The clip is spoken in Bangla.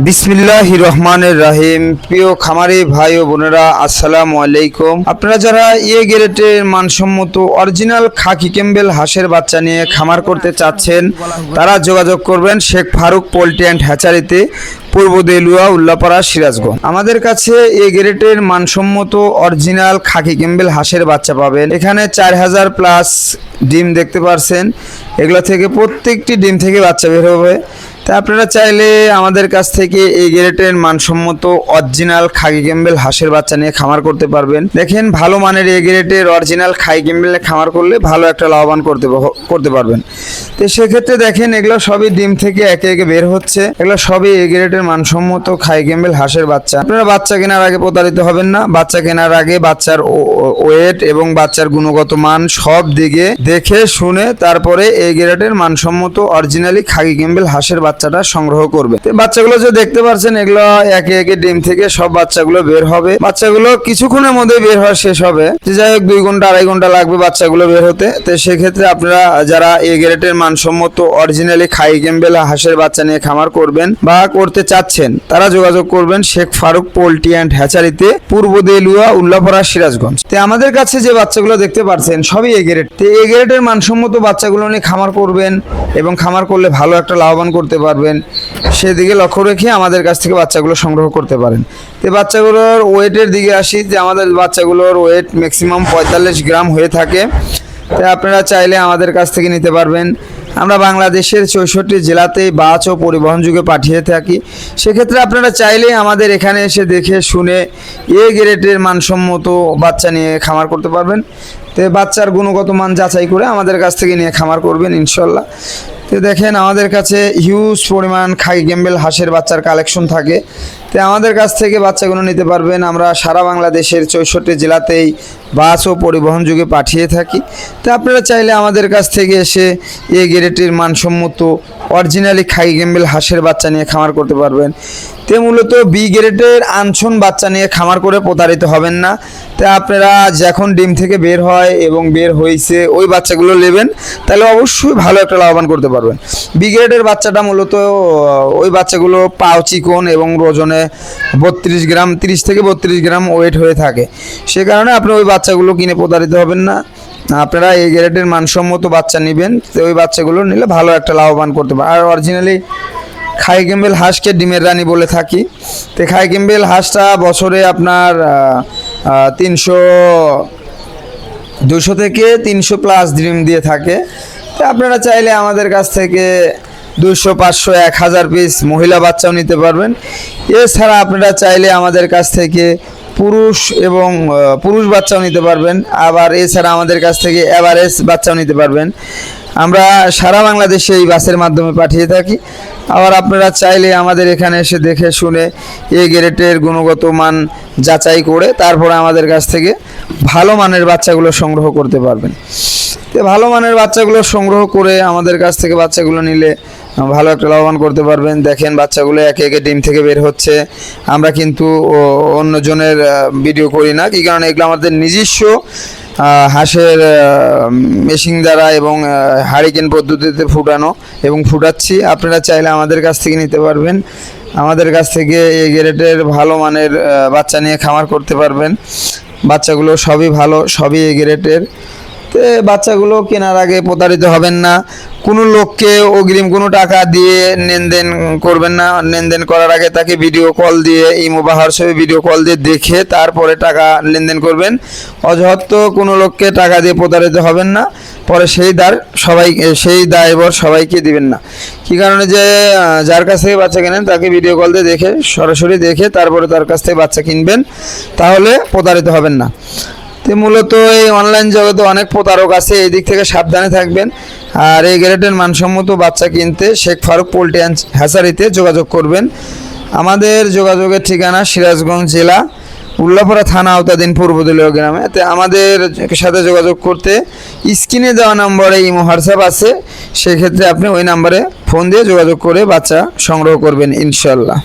বিসমিল্লাহির রহমানির রহিম। প্রিয় খামারি ভাই ও বোনেরা, আসসালামু আলাইকুম। আপনারা যারা গ্রেডের মানসম্মত অরিজিনাল খাকি ক্যাম্বেল হাঁসের বাচ্চা নিয়ে খামার করতে চাচ্ছেন, তারা যোগাযোগ করবেন শেখ ফারুক পোল্ট্রি অ্যান্ড হ্যাচারিতে, পূর্ব দেলুয়া, উল্লাপাড়া, সিরাজগঞ্জ। আমাদের কাছে গ্রেডের মানসম্মত অরিজিনাল খাকি ক্যাম্বেল হাঁসের বাচ্চা পাবেন। এখানে 4000 প্লাস ডিম দেখতে পারছেন। এগুলো থেকে প্রত্যেকটি ডিম থেকে বাচ্চা বের হবে। তা আপনারা চাইলে আমাদের কাছ থেকে গ্রেডের মানসম্মত অরিজিনাল খাকি ক্যাম্বেল হাঁসের বাচ্চা নিয়ে খামার করতে পারবেন। দেখেন, ভালো মানের গ্রেডের অরিজিনাল খাকি ক্যাম্বেল খামার করলে ভালো একটা লাভবান করতে পারবেন। তো সেক্ষেত্রে দেখেন, এগুলো সবই ডিম থেকে একে একে বের হচ্ছে। এগুলো সবই গ্রেডের মানসম্মত খাকি ক্যাম্বেল হাঁসের বাচ্চা। আপনারা বাচ্চা কেনার আগে প্রতারিত হবেন না। বাচ্চা কেনার আগে বাচ্চার ওয়েট এবং বাচ্চার গুণগত মান সব দিকে দেখে শুনে তারপরে গ্রেডের মানসম্মত অরিজিনালি খাকি ক্যাম্বেল হাঁসের বাচ্চাটা সংগ্রহ করবে। বাচ্চাগুলো যে দেখতে পাচ্ছেন, এগুলো একে একে ডিম থেকে সব বাচ্চাগুলো বের হবে। বাচ্চাগুলো কিছুক্ষণের মধ্যে বের হওয়া শেষ হবে। যাই হোক, 2 ঘন্টা 2.5 ঘন্টা লাগবে বাচ্চাগুলো বের হতে। তো সেক্ষেত্রে আপনারা যারা গ্রেডের মানসম্মত অরিজিনালি খাকি ক্যাম্বেল হাঁসের বাচ্চা নিয়ে খামার করবেন বা করতে চাচ্ছেন, তারা যোগাযোগ করবেন শেখ ফারুক পোল্ট্রি অ্যান্ড হ্যাচারিতে, পূর্ব দেলুয়া, উল্লাপাড়া, সিরাজগঞ্জ। তো আমাদের কাছে যে বাচ্চাগুলো দেখতে পাচ্ছেন সবই গ্রেড। তো গ্রেডের মানসম্মত বাচ্চাগুলো নিয়ে খামার করবেন এবং খামার করলে ভালো একটা লাভবান করতে পারবেন, সেদিকে লক্ষ্য রেখে আমাদের কাছ থেকে বাচ্চাগুলো সংগ্রহ করতে পারেন। তো বাচ্চাগুলোর ওয়েটের দিকে আসি, যে আমাদের বাচ্চাগুলোর ওয়েট ম্যাক্সিমাম 45 গ্রাম হয়ে থাকে। তাই আপনারা চাইলে আমাদের কাছ থেকে নিতে পারবেন। আমরা বাংলাদেশের 64 জেলাতেই বাস ও পরিবহন যুগে পাঠিয়ে থাকি। সেক্ষেত্রে আপনারা চাইলে আমাদের এখানে এসে দেখে শুনে গ্রেডের মানসম্মত বাচ্চা নিয়ে খামার করতে পারবেন। তো বাচ্চার গুণগত মান যাচাই করে আমাদের কাছ থেকে নিয়ে খামার করবেন ইনশাল্লাহ। তো দেখেন, আমাদের কাছে হিউজ পরিমাণ খাকি ক্যাম্বেল হাঁসের বাচ্চার কালেকশন থাকে। তো আমাদের কাছ থেকে বাচ্চাগুলো নিতে পারবেন। আমরা সারা বাংলাদেশের 64 জেলাতেই বাস ও পরিবহন যুগে পাঠিয়ে থাকি। তো আপনারা চাইলে আমাদের কাছ থেকে এসে গ্রেডের মানসম্মত অরিজিনালি খাকি ক্যাম্বেল হাঁসের বাচ্চা নিয়ে খামার করতে পারবেন। তো মূলত গ্রেডের আনছন বাচ্চা নিয়ে খামার করে প্রতারিত হবেন না। তো আপনারা যখন ডিম থেকে বের হয় এবং বের হয়েছে ওই বাচ্চাগুলো নেবেন, তাহলে অবশ্যই ভালো একটা লাভবান করতে পারবেন। গ্রেডের বাচ্চাটা মূলত ওই বাচ্চাগুলো পাও চিকন এবং ওজনে 32 গ্রাম, 30 থেকে 32 গ্রাম ওয়েট হয়ে থাকে। সে কারণে আপনি ওই বাচ্চাগুলো কিনে প্রতারিত হবেন না। আপনারা গ্রেডের মানসম্মত বাচ্চা নেবেন। তো ওই বাচ্চাগুলো নিলে ভালো একটা লাভবান করতে পারবেন। আর অরিজিনালি খাকি ক্যাম্বেল হাঁসকে ডিমের রানী বলে থাকি। তো খাকি ক্যাম্বেল হাঁসটা বছরে আপনার 200 থেকে 300 প্লাস ডিম দিয়ে থাকে। তো আপনারা চাইলে আমাদের কাছ থেকে 200, 500, 1000 পিস মহিলা বাচ্চাও নিতে পারবেন। এছাড়া আপনারা চাইলে আমাদের কাছ থেকে পুরুষ বাচ্চাও নিতে পারবেন। আবার এছাড়া আমাদের কাছ থেকে এভারেজ বাচ্চাও নিতে পারবেন। আমরা সারা বাংলাদেশে এই বাসের মাধ্যমে পাঠিয়ে থাকি। আবার আপনারা চাইলে আমাদের এখানে এসে দেখে শুনে গ্রেডের গুণগত মান যাচাই করে তারপরে আমাদের কাছ থেকে ভালো মানের বাচ্চাগুলো সংগ্রহ করতে পারবেন। তো ভালো মানের বাচ্চাগুলো সংগ্রহ করে আমাদের কাছ থেকে বাচ্চাগুলো নিলে ভালো একটা লাভবান করতে পারবেন। দেখেন, বাচ্চাগুলো একে একে ডিম থেকে বের হচ্ছে। আমরা কিন্তু অন্যজনের ভিডিও করি না। কি কারণে? এগুলো আমাদের নিজস্ব হাঁসের মেশিন দ্বারা এবং হারিকেন পদ্ধতিতে ফুটানো এবং ফুটাচ্ছি। আপনারা চাইলে আমাদের কাছ থেকে নিতে পারবেন। আমাদের কাছ থেকে গ্রেডের ভালো মানের বাচ্চা নিয়ে খামার করতে পারবেন। বাচ্চাগুলো সবই ভালো, সবই গ্রেডের। তো বাচ্চাগুলো কেনার আগে প্রতারিত হবেন না। কোনো লোককে অগ্রিম কোনো টাকা দিয়ে লেনদেন করবেন না। লেনদেন করার আগে তাকে ভিডিও কল দিয়ে, ইমো বা হোয়াটসঅ্যাপে ভিডিও কল দিয়ে দেখে তারপরে টাকা লেনদেন করবেন। অযথা কোনো লোককে টাকা দিয়ে প্রতারিত হবেন না। পরে সেই দায়ভার সবাইকে দিবেন না। কী কারণে? যে যার কাছ থেকে বাচ্চা কেনেন তাকে ভিডিও কল দিয়ে দেখে, সরাসরি দেখে তারপরে তার কাছ থেকে বাচ্চা কিনবেন, তাহলে প্রতারিত হবেন না। তো মূলত এই অনলাইন জগতে অনেক প্রতারক আছে, এই দিক থেকে সাবধানে থাকবেন। আর গ্রেডের মানসম্মত বাচ্চা কিনতে শেখ ফারুক পোল্ট্রি অ্যান্ড হ্যাচারিতে যোগাযোগ করবেন। আমাদের যোগাযোগের ঠিকানা সিরাজগঞ্জ জেলা, উল্লাপাড়া থানা আওতাধীন, পূর্ব দেলুয়া গ্রামে। তো আমাদের সাথে যোগাযোগ করতে স্ক্রিনে দেওয়া নম্বরে ইমো হোয়াটসঅ্যাপ আছে। সেক্ষেত্রে আপনি ওই নাম্বারে ফোন দিয়ে যোগাযোগ করে বাচ্চা সংগ্রহ করবেন ইনশাল্লাহ।